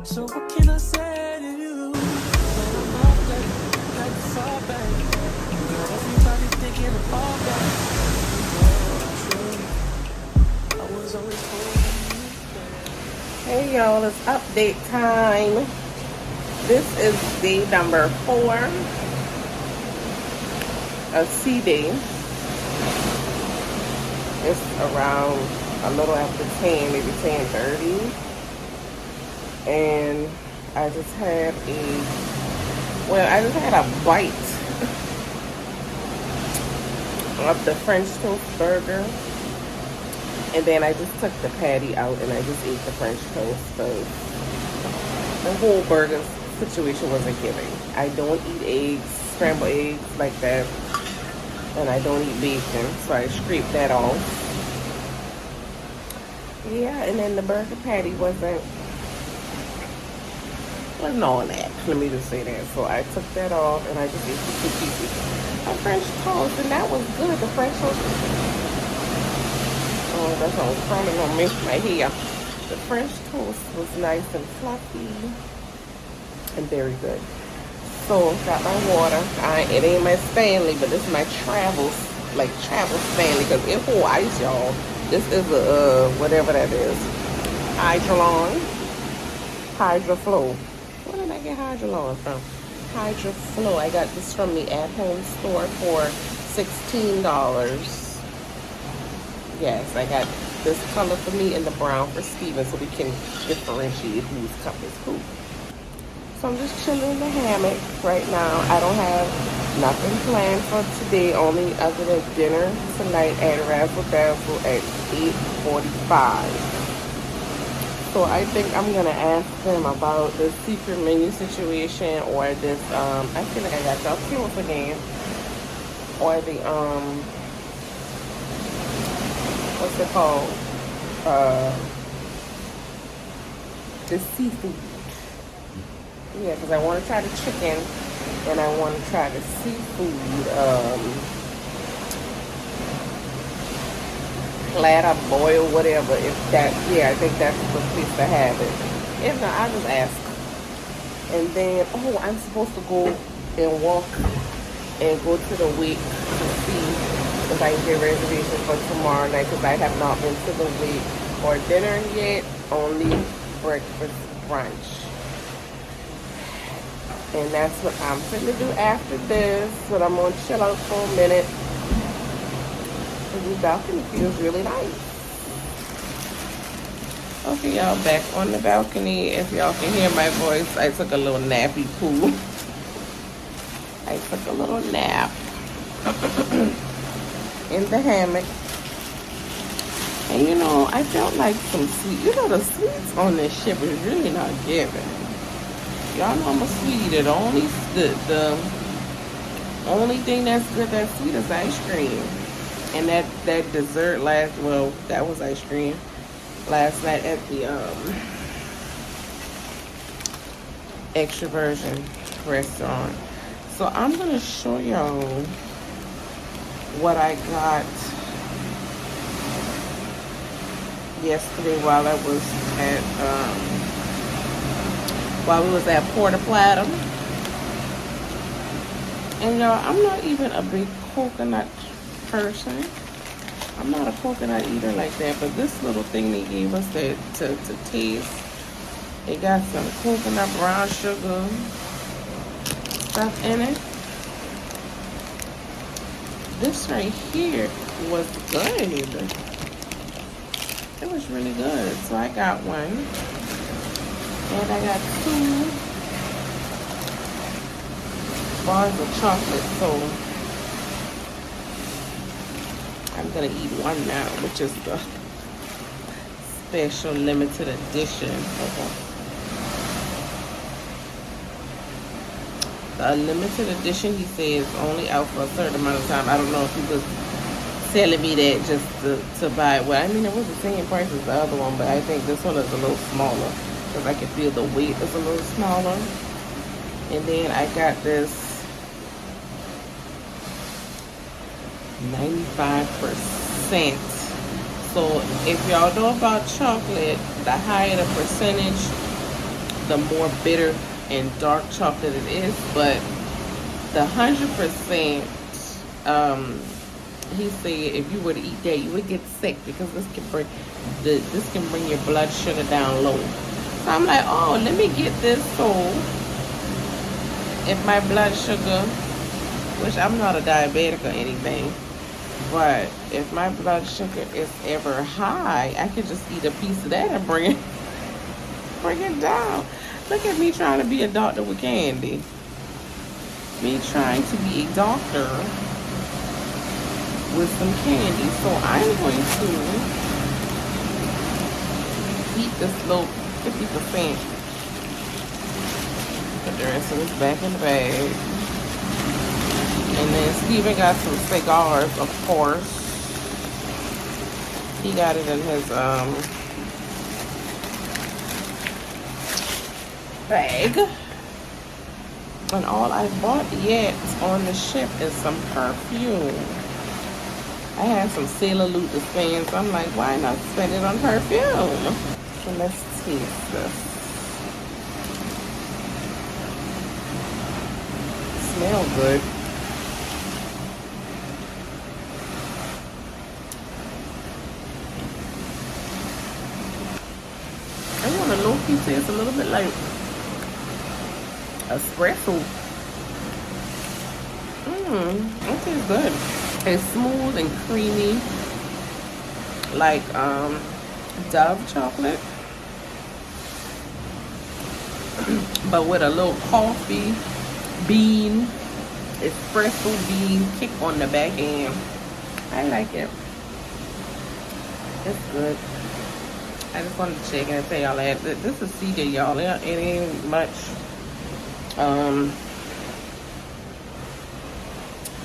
So what can I say to you? When I'm off like the fall back. Got everybody thinking of all that. I was always holding you back. Hey y'all, it's update time. This is day number 4 of CD. It's around a little after 10, maybe 10:30. And I just had a bite of the French toast burger. And then I just took the patty out and I just ate the French toast. So the whole burger situation wasn't giving. I don't eat eggs, scrambled eggs like that. And I don't eat bacon, so I scraped that off. Yeah, and then the burger patty wasn't all that. Let me just say that. So I took that off and I just ate the 2 pieces of French toast, and that was good. The French toast. Oh, that's all crumbing on me, my hair. The French toast was nice and fluffy and very good. So got my water. It ain't my Stanley, but this is my travel Stanley, because it hold ice, y'all. This is a whatever that is, Hydroflow. Where did I get Hydrolon from? Hydroflow. I got this from the at-home store for $16. Yes, I got this color for me and the brown for Steven, so we can differentiate whose cup is who. So I'm just chilling in the hammock right now. I don't have nothing planned for today, only other than dinner tonight at Razzle Dazzle at 8:45. So I think I'm gonna ask them about the secret menu situation, or this I feel like I got y'all curious again, or the what's it called? The seafood. Yeah, because I want to try the chicken and I want to try the seafood. Platter, boil, whatever. If that, yeah, I think that's the place to have it. If not, I'll just ask. And then, I'm supposed to go and walk and go to the Wake to see if I can get reservations for tomorrow night, because I have not been to the Wake for dinner yet, only breakfast, brunch. And that's what I'm going to do after this. But I'm going to chill out for a minute. And the balcony feels really nice. Okay, y'all, back on the balcony. If y'all can hear my voice, I took a little nappy poo. I took a little nap in the hammock. And you know, I felt like some sweet. You know, the sweets on this ship is really not giving. Y'all know I'm a sweetie. The only thing that's good that's sweet is ice cream. And that dessert that was ice cream last night at the Extra Version restaurant. So I'm gonna show y'all what I got yesterday while we was at Porta Plata. And y'all, I'm not even a big coconut person. I'm not a coconut eater like that, but this little thing they gave us to taste, it got some coconut brown sugar stuff in it. This right here was good. It was really good. So I got one. And I got 2 bars of chocolate, so I'm gonna eat one now, which is the special limited edition. The limited edition, he says, only out for a certain amount of time. I don't know if he was selling me that just to buy it. Well, I mean, it was the same price as the other one, but I think this one is a little smaller, because I can feel the weight is a little smaller. And then I got this 95% So if y'all know about chocolate, the higher the percentage, the more bitter and dark chocolate it is. But the 100%, he said if you were to eat that, you would get sick because this can bring your blood sugar down low. So I'm like, oh, let me get this. So if my blood sugar, which I'm not a diabetic or anything, but if my blood sugar is ever high, I could just eat a piece of that and bring it down. Look at me trying to be a doctor with candy. Me trying to be a doctor with some candy. So I'm going to eat this little 50%. Put the rest of this back in the bag. And then Steven got some cigars, of course. He got it in his bag. And all I bought yet on the ship is some perfume. I had some Sailor Loot to spend, so I'm like, why not spend it on perfume? So let's taste this. Smell good. I want a low-key taste a little bit like espresso. It tastes good. It's smooth and creamy, like Dove chocolate, but with a little coffee bean, espresso bean kick on the back end. I like it. It's good. I just wanted to check in and tell y'all that this is CJ, y'all. It ain't much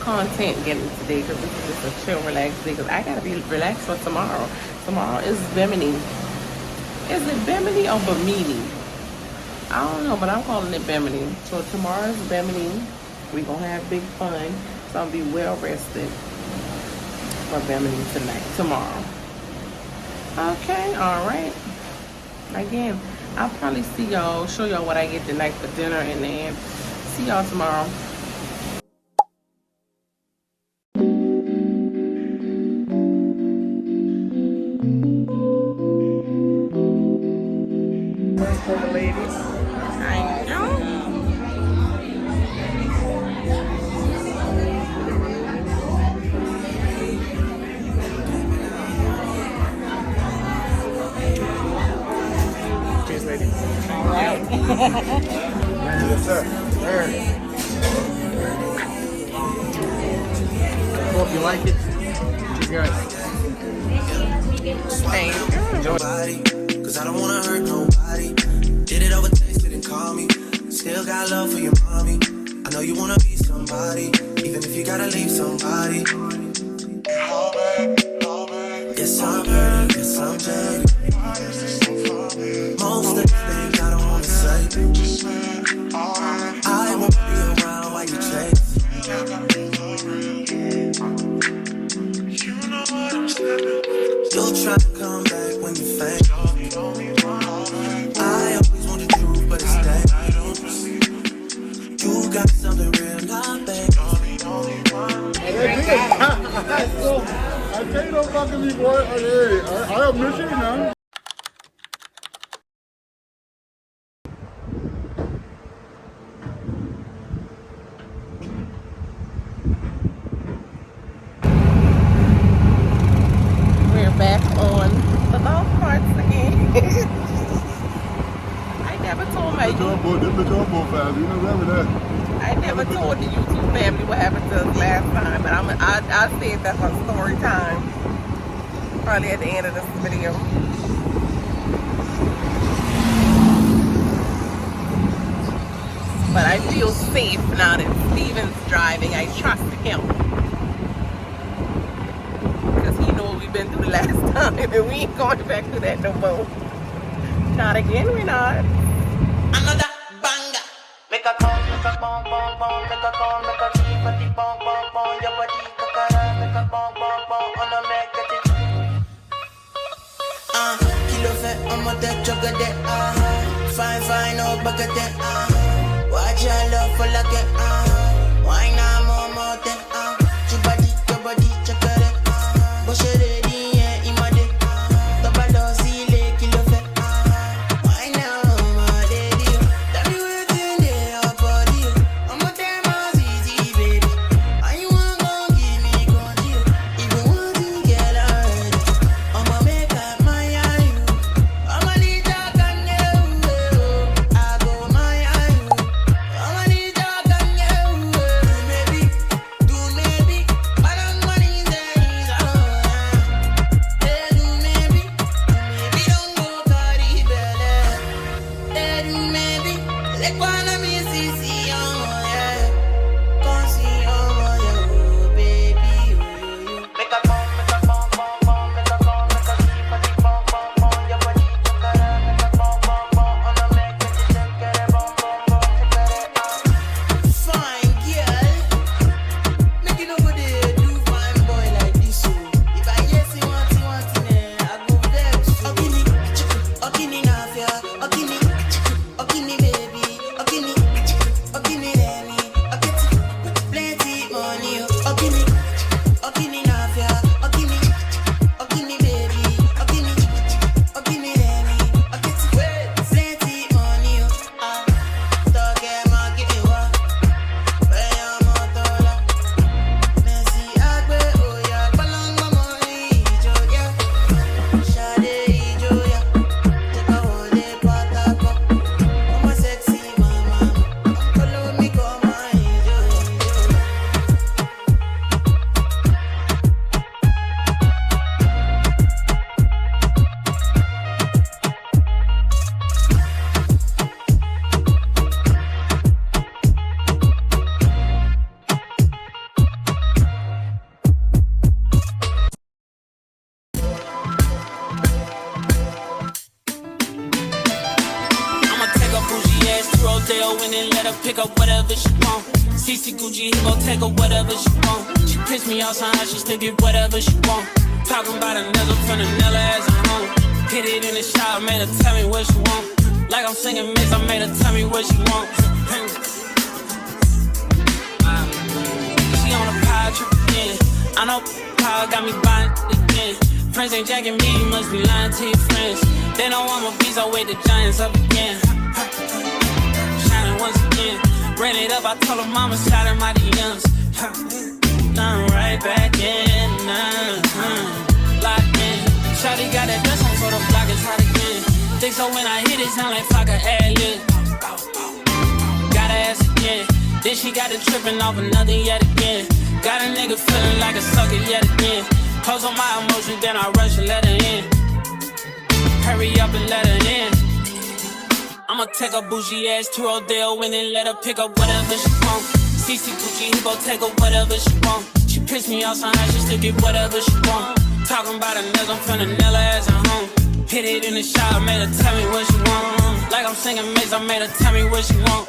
content getting today because this is just a chill, relaxed day. Because I gotta be relaxed for tomorrow. Tomorrow is Bimini. Is it Bimini or Bimini? I don't know, but I'm calling it Bimini. So tomorrow is Bimini. We gonna have big fun. So I'll be well rested for Bimini tomorrow. Okay, all right. Again, I'll probably see y'all, show y'all what I get tonight for dinner, and then see y'all tomorrow. For the ladies. I know. Cheers, ladies. All right. Yes, sir. Hope you like it. You guys. Thank you. Enjoy. Cause I don't wanna hurt nobody. Did it over text, didn't call me. Still got love for your mommy. I know you wanna be somebody, even if you gotta leave somebody. Yes, I'm hurting, yes, I'm dirty. Most of the things I don't wanna say. I won't be around while you chase. You'll try to come back when you faint. I always want the truth, but it's dangerous. You got something real, not bad. I tell you, don't fuck with me, boy. Hey, I miss you, man. We're back on the golf carts again. I never told my I never told the YouTube family what happened to us last time, but I'll save that for story time. Probably at the end of this video. But I feel safe now that Steven's driving. I trust him. Because he knows what we've been through the last time, and we ain't going back through that no more. Not again, we're not. Another banger. Make a call, make a bong, bong, bong. Make a call, make a keep a deep bong, bong, bong. Your body, kakara, make a bong, bong, bong. On a make a I'm a tech chocolate, fine, no bucket, watch your love for like it, why not more, your body, chocolate, but she ready, yeah, in my day, double see, kilo fat, why now, my lady, tell me what's in your body, I'm a damn easy, baby, and you want gon' give me control, even want to get already, I'ma make up my you, I'ma need your gun, I go my you, I'ma need your gun, maybe, do maybe, but I'm money in there, do maybe don't go carry belly, do maybe, like one of me see, yeah, come see, baby, make a bomb, make a bomb, make a bomb, make a keep a deep bomb, your body chocolate, make a bomb, on a make it shake it, bomb, fine girl, make it over there, do fine boy like this, so if I yes you want it, I go there, Okini nafia, Okini baby, Okini let me, plenty money, Okini nafia, Okini baby, Okini let me, plenty money, toke makiwa, weya motola, Messi agbe oya, palangma money, joya, shade ijoya, take a wole patako, I'm a sexy mama, follow me come my joya. I'ma take a bougie ass to Rodeo and then let her pick up whatever she want. CC Gucci, he gon' take her whatever she want. She piss me off somehow, she still get whatever she want. Talking about a nigga from the Nella as a home. Hit it in the shower, made her tell me what she want. Like I'm singing mix, I made her tell me what she want. She on a power trip again. I know power got me buying again. Friends ain't jacking me, you must be lying to your friends. They know I'm a beast, I wake the giants up again. Shining once again. Ran it up, I told her mama, shout at my DMs. Now I'm right back in, locked in. Shawty got that dress on, so the block is hot again. Think so when I hit it, sound like fuck a ad-lib. Got her ass again. Then she got it tripping off another yet again. Got a nigga feeling like a sucker yet again. Close on my emotions, then I rush and let her in. Hurry up and let her in. I'ma take a bougie ass to Rodeo and then let her pick up whatever she want. CC Gucci, he gon' take her whatever she want. She piss me off somehow, she still get whatever she want. Talking about a nigga from the Nella as a home. Hit it in the shower, made her tell me what she want. Like I'm singing mix, I made her tell me what she want.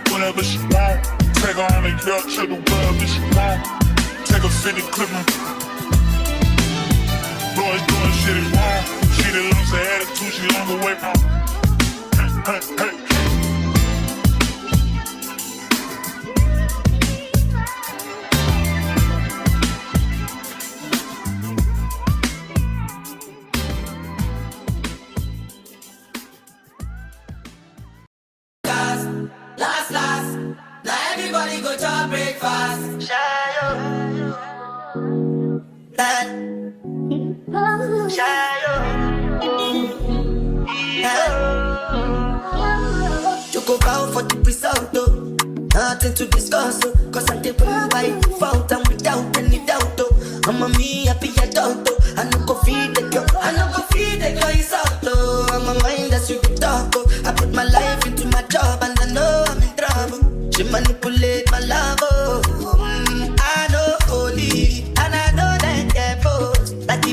Whenever she want, take her on the yacht to the wherever she want. Take a 50 clip and boys doing shit is wrong. She that loves her attitude, she on the way from. Hey. Last, now everybody go to breakfast. Shayo, you go bow for the result, though. Nothing to discuss, oh. Cause I take one by default and without any doubt, oh. I'm a me happy adult, oh. I no go feed the girl, it's out, oh. I'm a mind that's you talk, oh. I put my life into my job and I know I'm in trouble. She manipulate my love, oh. I know holy, and I know that they're both. Like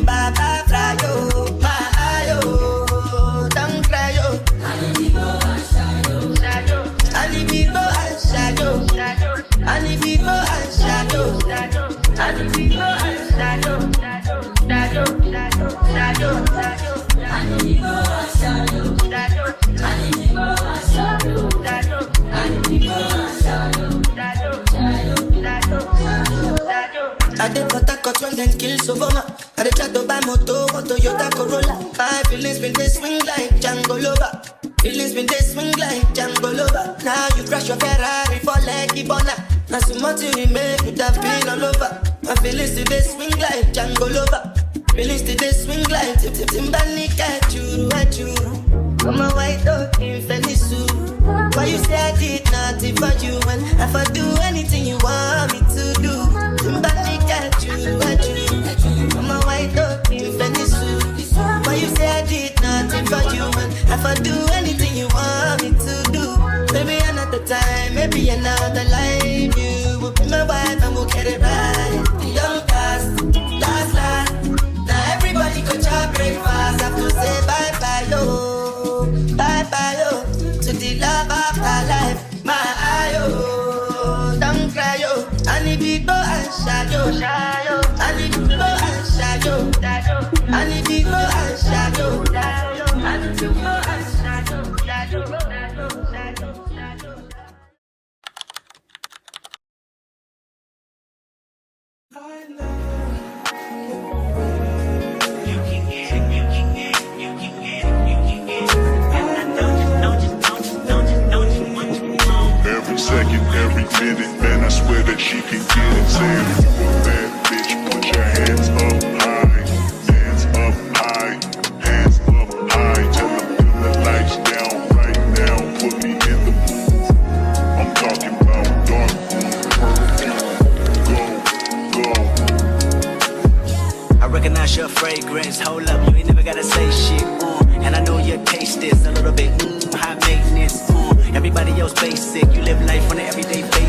gun then kill Sovoma. I dey try to buy moto, or Toyota Corolla. My feelings been they swing like Django Lover. Feelings been they swing like Django Lover. Now you crash your Ferrari for Leggy Bona. Now so much you remain with that pain all over. My feelings today swing like Django Lover. Feelings today swing like Timbani at you. I'm a white dog in Fendi suit. Why you say I did nothing for you? And if I do anything you want me to do, Timbani at you. I'm a white dog in Fendi suit. Why you say I did nothing for you? And if I do anything you want me to do, maybe another time, maybe another life. You will be my wife and we'll get it right. The young last. Now everybody go to breakfast. Have to say bye-bye, yo. Bye-bye, yo. To the love of my life. My eye, don't cry, yo. I need to go and shadow. I need to go and shadow. I need to go and shadow. I need to go and shadow. Every second, every minute, man, I swear that she can get it. Saying if you a bad bitch, put your hands up high. Hands up high, hands up high. Tell them put the lights down right now, put me in the mood. I'm talking about dark blue, purple. Go. I recognize your fragrance, hold up, you ain't never gotta say shit, and I know your taste is a little bit, high maintenance, everybody else basic, you live life on an everyday basis.